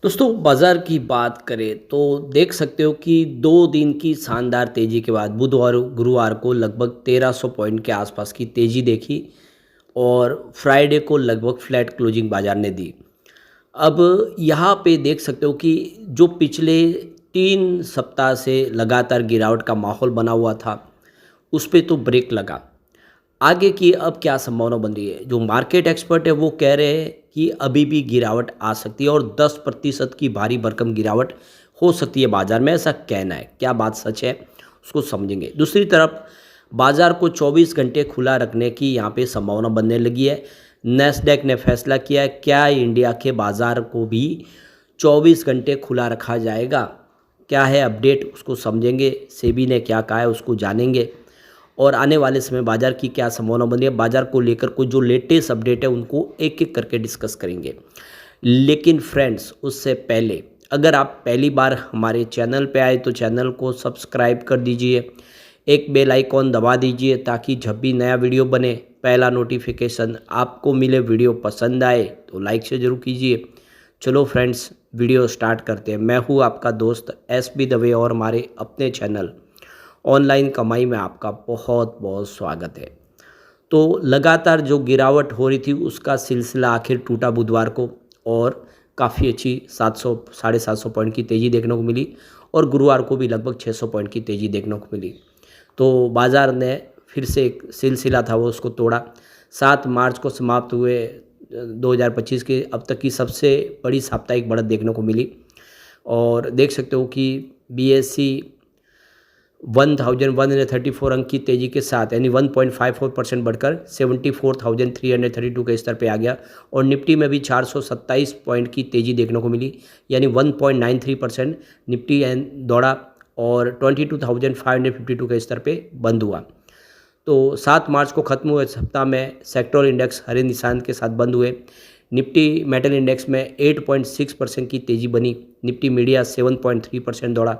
दोस्तों बाज़ार की बात करें तो देख सकते हो कि 2 दिन की शानदार तेज़ी के बाद बुधवार गुरुवार को लगभग 1300 पॉइंट के आसपास की तेज़ी देखी और फ्राइडे को लगभग फ्लैट क्लोजिंग बाज़ार ने दी। अब यहाँ पे देख सकते हो कि जो पिछले 3 सप्ताह से लगातार गिरावट का माहौल बना हुआ था, उस पे तो ब्रेक लगा। आगे की अब क्या संभावना बन रही है? जो मार्केट एक्सपर्ट है वो कह रहे हैं कि अभी भी गिरावट आ सकती है और 10% की भारी भरकम गिरावट हो सकती है बाजार में, ऐसा कहना है। क्या बात सच है उसको समझेंगे। दूसरी तरफ बाजार को 24 घंटे खुला रखने की यहाँ पे संभावना बनने लगी है। नैस्डैक ने फैसला किया है, क्या इंडिया के बाजार को भी 24 घंटे खुला रखा जाएगा? क्या है अपडेट उसको समझेंगे। सेबी ने क्या कहा है उसको जानेंगे और आने वाले समय बाज़ार की क्या संभावना बन रही है, बाज़ार को लेकर कुछ जो लेटेस्ट अपडेट है उनको एक-एक करके डिस्कस करेंगे। लेकिन फ्रेंड्स उससे पहले अगर आप पहली बार हमारे चैनल पे आए तो चैनल को सब्सक्राइब कर दीजिए, एक बेल आइकॉन दबा दीजिए ताकि जब भी नया वीडियो बने पहला नोटिफिकेशन आपको मिले। वीडियो पसंद आए तो लाइक से ज़रूर कीजिए। चलो फ्रेंड्स वीडियो स्टार्ट करते हैं। मैं हूँ आपका दोस्त एसबी दवे और हमारे अपने चैनल ऑनलाइन कमाई में आपका बहुत बहुत स्वागत है। तो लगातार जो गिरावट हो रही थी उसका सिलसिला आखिर टूटा बुधवार को और काफ़ी अच्छी 700 साढ़े 700 पॉइंट की तेज़ी देखने को मिली और गुरुवार को भी लगभग 600 पॉइंट की तेज़ी देखने को मिली। तो बाज़ार ने फिर से एक सिलसिला था वो उसको तोड़ा। 7 मार्च को समाप्त हुए 2025 के अब तक की सबसे बड़ी साप्ताहिक बढ़त देखने को मिली और देख सकते हो कि बीएसई 1134 अंक की तेज़ी के साथ यानी 1.54% बढ़कर 74,332 के स्तर पे आ गया और निफ्टी में भी 427 पॉइंट की तेज़ी देखने को मिली यानी 1.93% निफ्टी दौड़ा और 22,552 के स्तर पे बंद हुआ। तो 7 मार्च को ख़त्म हुए सप्ताह में सेक्टोरल इंडेक्स हरे निशान के साथ बंद हुए। निफ्टी मेटल इंडेक्स में 8.6% की तेज़ी बनी। निफ्टी मीडिया 7.3% दौड़ा।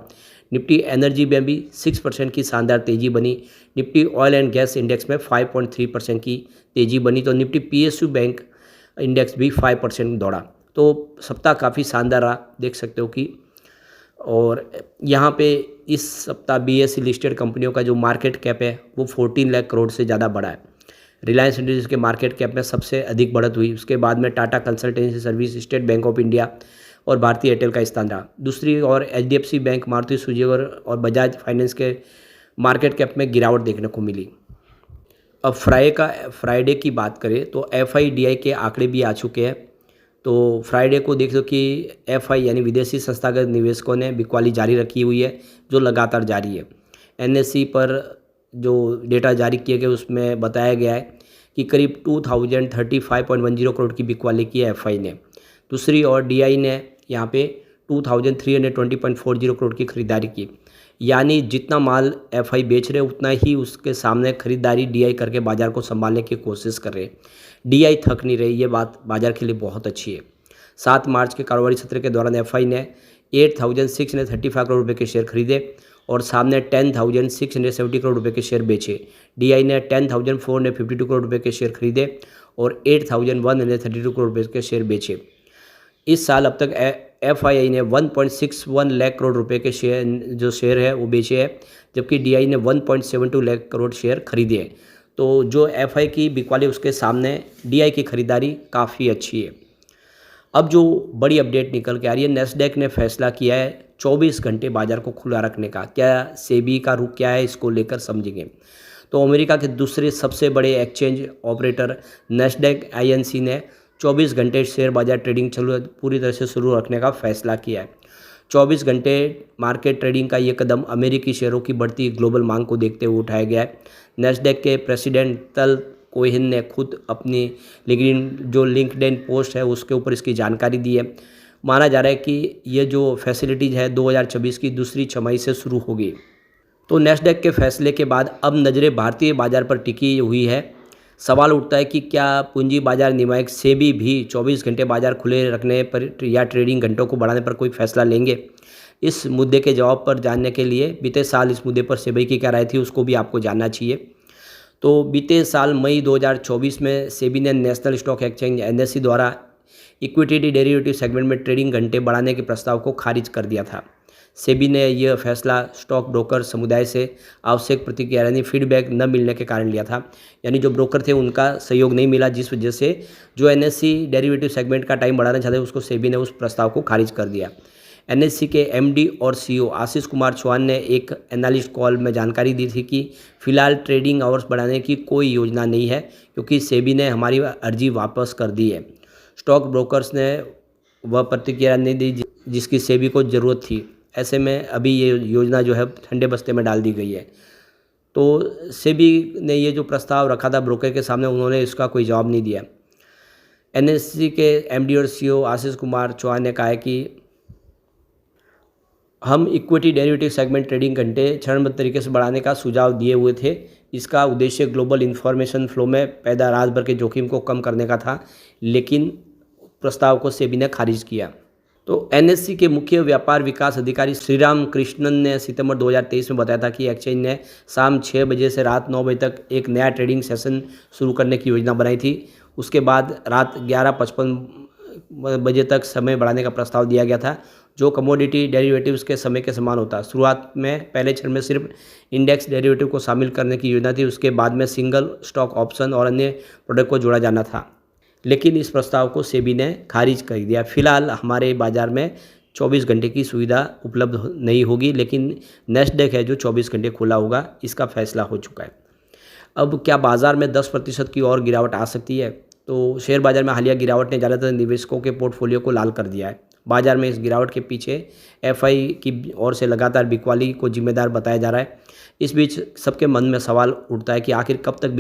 निफ्टी एनर्जी में भी 6% की शानदार तेज़ी बनी। Nifty oil and gas index में 5.3% की तेज़ी बनी। तो निफ्टी पीएसयू बैंक इंडेक्स भी 5% दौड़ा। तो सप्ताह काफ़ी शानदार रहा देख सकते हो कि और यहाँ पे इस सप्ताह बीएसई लिस्टेड कंपनियों का जो मार्केट कैप है वो 14 लाख करोड़ से ज़्यादा बढ़ा है। रिलायंस इंडस्ट्रीज के मार्केट कैप में सबसे अधिक बढ़त हुई। उसके बाद में Tata consultancy service, state bank of India और भारतीय एयरटेल का स्थान रहा। दूसरी ओर एचडीएफसी बैंक, मारुति सुजुकी और बजाज फाइनेंस के मार्केट कैप में गिरावट देखने को मिली। अब फ्राइडे की बात करें तो एफआईडीआई के आंकड़े भी आ चुके हैं। तो फ्राइडे को देख लो कि एफआई यानी विदेशी संस्थागत निवेशकों ने बिकवाली जारी रखी हुई है जो लगातार जारी है। एनएसई पर जो डेटा जारी किए गए उसमें बताया गया है कि करीब 2035.10 करोड़ की बिकवाली की है एफआई ने। दूसरी ओर डीआई ने यहाँ पे 2320.40 करोड़ की खरीदारी की, यानी जितना माल एफआई बेच रहे उतना ही उसके सामने खरीदारी डीआई करके बाज़ार को संभालने की कोशिश कर रहे हैं। डीआई थक नहीं रही, ये बात बाज़ार के लिए बहुत अच्छी है। 7 मार्च के कारोबारी सत्र के दौरान एफआई ने 8,635 करोड़ रुपए के शेयर खरीदे और सामने 10,670 करोड़ रुपए के शेयर बेचे। डीआई ने 10,452 करोड़ रुपए के शेयर खरीदे और 8,132 करोड़ रुपए के शेयर बेचे। इस साल अब तक एफआईआई ने 1.61 लाख करोड़ रुपए के शेयर है वो बेचे हैं, जबकि डीआई ने 1.72 लाख करोड़ शेयर खरीदे हैं। तो जो एफआई की बिकवाली उसके सामने डीआई की खरीदारी काफ़ी अच्छी है। अब जो बड़ी अपडेट निकल के आ रही है, नैस्डैक ने फैसला किया है 24 घंटे बाजार को खुला रखने का। क्या सेबी का रुख क्या है इसको लेकर समझेंगे। तो अमेरिका के दूसरे सबसे बड़े एक्सचेंज ऑपरेटर नैस्डैक आईएनसी ने 24 घंटे शेयर बाजार ट्रेडिंग पूरी तरह से शुरू रखने का फैसला किया है। 24 घंटे मार्केट ट्रेडिंग का ये कदम अमेरिकी शेयरों की बढ़ती ग्लोबल मांग को देखते हुए उठाया गया है। नैस्डैक के प्रेसिडेंट तल कोहेन ने खुद अपनी लिंक्डइन पोस्ट है उसके ऊपर इसकी जानकारी दी है। माना जा रहा है कि ये जो फैसिलिटीज़ है 2026 की दूसरी छमाही से शुरू होगी। तो नैस्डैक के फैसले के बाद अब नज़रें भारतीय बाजार पर टिकी हुई है। सवाल उठता है कि क्या पूंजी बाजार नियामक सेबी भी 24 घंटे बाजार खुले रखने पर या ट्रेडिंग घंटों को बढ़ाने पर कोई फैसला लेंगे। इस मुद्दे के जवाब पर जानने के लिए बीते साल इस मुद्दे पर सेबी की क्या राय थी उसको भी आपको जानना चाहिए। तो बीते साल मई 2024 में सेबी ने नेशनल स्टॉक एक्सचेंज एनएसई द्वारा इक्विटी डेरिवेटिव सेगमेंट में ट्रेडिंग घंटे बढ़ाने के प्रस्ताव को खारिज कर दिया था। सेबी ने यह फैसला स्टॉक ब्रोकर समुदाय से आवश्यक प्रतिक्रिया यानी फीडबैक न मिलने के कारण लिया था, यानी जो ब्रोकर थे उनका सहयोग नहीं मिला, जिस वजह से जो एनएससी डेरिवेटिव सेगमेंट का टाइम बढ़ाना चाहते उसको सेबी ने उस प्रस्ताव को खारिज कर दिया। एनएससी के एमडी और सीईओ आशीष कुमार चौहान ने एक एनालिस्ट कॉल में जानकारी दी थी कि फिलहाल ट्रेडिंग आवर्स बढ़ाने की कोई योजना नहीं है, क्योंकि सेबी ने हमारी अर्जी वापस कर दी है। स्टॉक ब्रोकर्स ने वह प्रतिक्रिया नहीं दी जिसकी सेबी को ज़रूरत थी। ऐसे में अभी ये योजना जो है ठंडे बस्ते में डाल दी गई है। तो सेबी ने ये जो प्रस्ताव रखा था ब्रोकर के सामने, उन्होंने इसका कोई जवाब नहीं दिया। एनएससी के एमडी और सीईओ आशीष कुमार चौहान ने कहा है कि हम इक्विटी डेरिवेटिव सेगमेंट ट्रेडिंग घंटे चरणबद्ध तरीके से बढ़ाने का सुझाव दिए हुए थे। इसका उद्देश्य ग्लोबल इन्फॉर्मेशन फ्लो में पैदा रात भर के जोखिम को कम करने का था, लेकिन प्रस्ताव को सेबी ने खारिज किया। तो एनएससी के मुख्य व्यापार विकास अधिकारी श्रीराम कृष्णन ने सितंबर 2023 में बताया था कि एक्सचेंज ने शाम 6 बजे से रात 9 बजे तक एक नया ट्रेडिंग सेशन शुरू करने की योजना बनाई थी। उसके बाद रात 11:55 बजे तक समय बढ़ाने का प्रस्ताव दिया गया था, जो कमोडिटी डेरिवेटिव्स के समय के समान होता। शुरुआत में पहले चरण में सिर्फ इंडेक्स डेरिवेटिव को शामिल करने की योजना थी, उसके बाद में सिंगल स्टॉक ऑप्शन और अन्य प्रोडक्ट को जोड़ा जाना था, लेकिन इस प्रस्ताव को सेबी ने खारिज कर दिया। फिलहाल हमारे बाज़ार में 24 घंटे की सुविधा उपलब्ध नहीं होगी, लेकिन नेस्डैक है जो 24 घंटे खुला होगा, इसका फैसला हो चुका है। अब क्या बाज़ार में 10% की और गिरावट आ सकती है? तो शेयर बाज़ार में हालिया गिरावट ने ज़्यादातर निवेशकों के पोर्टफोलियो को लाल कर दिया है। बाज़ार में इस गिरावट के पीछे एफआई की ओर से लगातार बिकवाली को जिम्मेदार बताया जा रहा है। इस बीच सबके मन में सवाल उठता है कि आखिर कब तक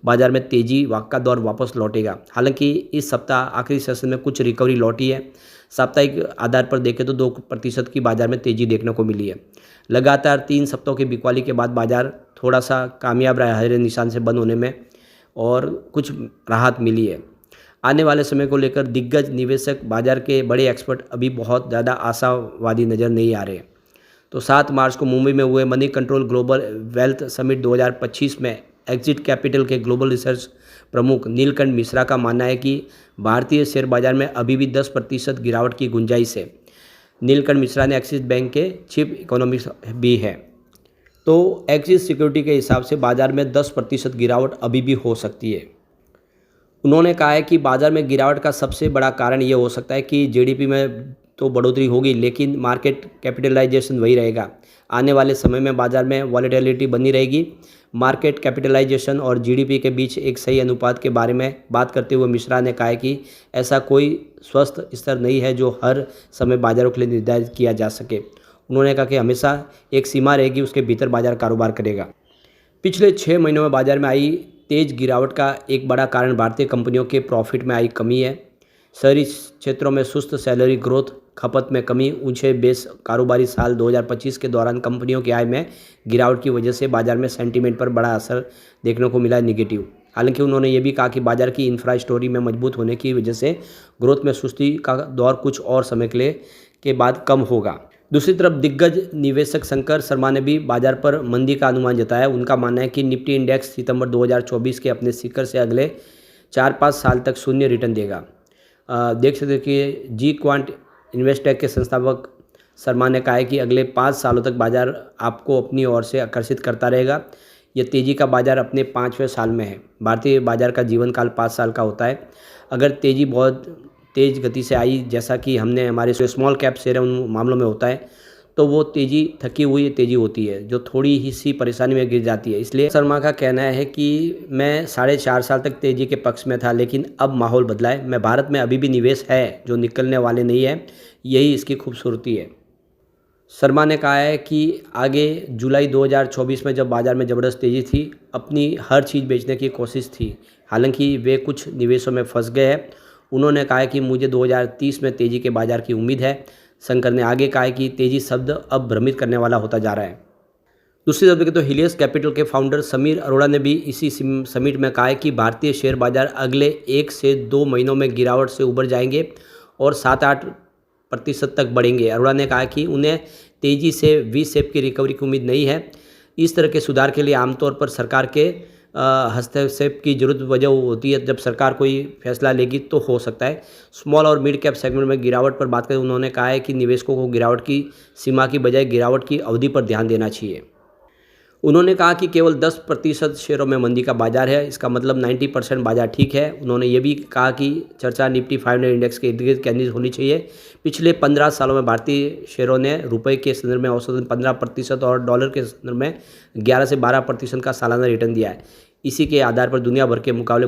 बाज़ार में तेज़ी का दौर वापस लौटेगा। हालांकि इस सप्ताह आखिरी सेशन में कुछ रिकवरी लौटी है। साप्ताहिक आधार पर देखें तो 2% की बाज़ार में तेज़ी देखने को मिली है। लगातार 3 सप्ताहों की बिकवाली के बाद बाज़ार थोड़ा सा कामयाब रहा है हरे निशान से बंद होने में, और कुछ राहत मिली है। आने वाले समय को लेकर दिग्गज निवेशक, बाज़ार के बड़े एक्सपर्ट अभी बहुत ज़्यादा आशावादी नज़र नहीं आ रहे। तो 7 मार्च को मुंबई में हुए money control global wealth summit 2025 में एग्जिट कैपिटल के ग्लोबल रिसर्च प्रमुख नीलकंठ मिश्रा का मानना है कि भारतीय शेयर बाजार में अभी भी 10% गिरावट की गुंजाइश है। नीलकंठ मिश्रा ने एक्सिस बैंक के चीफ इकोनॉमिस्ट भी हैं। तो एक्सिस सिक्योरिटी के हिसाब से बाज़ार में 10% गिरावट अभी भी हो सकती है। उन्होंने कहा है कि बाज़ार में गिरावट का सबसे बड़ा कारण ये हो सकता है कि जीडीपी में तो बढ़ोतरी होगी, लेकिन मार्केट कैपिटलाइजेशन वही रहेगा। आने वाले समय में बाज़ार में वॉलेटिलिटी बनी रहेगी। मार्केट कैपिटलाइजेशन और जीडीपी के बीच एक सही अनुपात के बारे में बात करते हुए मिश्रा ने कहा है कि ऐसा कोई स्वस्थ स्तर नहीं है जो हर समय बाज़ारों के लिए निर्धारित किया जा सके। उन्होंने कहा कि हमेशा एक सीमा रहेगी, उसके भीतर बाज़ार कारोबार करेगा। पिछले 6 महीनों में बाज़ार में आई तेज़ गिरावट का एक बड़ा कारण भारतीय कंपनियों के प्रॉफिट में आई कमी है। शहरी क्षेत्रों में सुस्त सैलरी ग्रोथ, खपत में कमी, ऊंचे बेस कारोबारी साल 2025 के दौरान कंपनियों की आय में गिरावट की वजह से बाजार में सेंटीमेंट पर बड़ा असर देखने को मिला नेगेटिव। हालांकि उन्होंने ये भी कहा कि बाजार की इंफ्रा स्टोरी में मजबूत होने की वजह से ग्रोथ में सुस्ती का दौर कुछ और समय के बाद कम होगा। दूसरी तरफ दिग्गज निवेशक शंकर शर्मा ने भी बाजार पर मंदी का अनुमान जताया। उनका मानना है कि निफ्टी इंडेक्स सितंबर 2024 के अपने शिखर से अगले 4-5 साल तक शून्य रिटर्न देगा। देख सकते हैं कि जी क्वांट इन्वेस्टेक के संस्थापक शर्मा ने कहा है कि अगले 5 सालों तक बाजार आपको अपनी ओर से आकर्षित करता रहेगा। यह तेज़ी का बाजार अपने 5वें साल में है। भारतीय बाजार का जीवन काल 5 साल का होता है। अगर तेज़ी बहुत तेज़ गति से आई, जैसा कि हमने हमारे स्मॉल कैप शेयर उन मामलों में होता है, तो वो तेज़ी थकी हुई तेज़ी होती है जो थोड़ी ही सी परेशानी में गिर जाती है। इसलिए शर्मा का कहना है कि मैं 4.5 साल तक तेज़ी के पक्ष में था, लेकिन अब माहौल बदला है। मैं भारत में अभी भी निवेश है जो निकलने वाले नहीं है, यही इसकी खूबसूरती है। शर्मा ने कहा है कि आगे जुलाई 2024 में जब बाज़ार में ज़बरदस्त तेज़ी थी, अपनी हर चीज़ बेचने की कोशिश थी। हालांकि वे कुछ निवेशों में फंस गए हैं। उन्होंने कहा है कि मुझे 2030 में तेज़ी के बाज़ार की उम्मीद है। शंकर ने आगे कहा है कि तेज़ी शब्द अब भ्रमित करने वाला होता जा रहा है। दूसरी तरफ देखें तो हिलियस कैपिटल के फाउंडर समीर अरोड़ा ने भी इसी समिट में कहा है कि भारतीय शेयर बाज़ार अगले 1 से 2 महीनों में गिरावट से उबर जाएंगे और 7-8% तक बढ़ेंगे। अरोड़ा ने कहा कि उन्हें तेज़ी से वी शेप की रिकवरी की उम्मीद नहीं है। इस तरह के सुधार के लिए आमतौर पर सरकार के हस्तक्षेप की जरूरत वजह होती है, जब सरकार कोई फैसला लेगी तो हो सकता है। स्मॉल और मिड कैप सेगमेंट में गिरावट पर बात करें, उन्होंने कहा है कि निवेशकों को गिरावट की सीमा की बजाय गिरावट की अवधि पर ध्यान देना चाहिए। उन्होंने कहा कि केवल 10% शेयरों में मंदी का बाजार है, इसका मतलब 90% बाजार ठीक है। उन्होंने ये भी कहा कि चर्चा निफ्टी 500 इंडेक्स के इर्द गिर्द केंद्रित होनी चाहिए। पिछले 15 सालों में भारतीय शेयरों ने रुपए के संदर्भ में औसतन 15% और डॉलर के संदर्भ में 11 से 12% का सालाना रिटर्न दिया है। इसी के आधार पर दुनिया भर के मुकाबले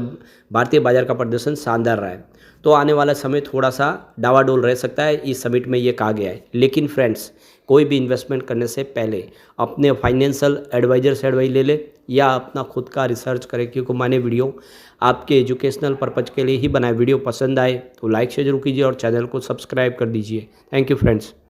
भारतीय बाजार का प्रदर्शन शानदार रहा है। तो आने वाला समय थोड़ा सा डावाडोल रह सकता है, इस समिट में ये कहा गया है। लेकिन फ्रेंड्स, कोई भी इन्वेस्टमेंट करने से पहले अपने फाइनेंशियल एडवाइजर से एडवाइस ले ले या अपना खुद का रिसर्च करें, क्योंकि मैंने वीडियो आपके एजुकेशनल पर्पज़ के लिए ही बनाए। वीडियो पसंद आए तो लाइक शेयर जरूर कीजिए और चैनल को सब्सक्राइब कर दीजिए। Thank you friends.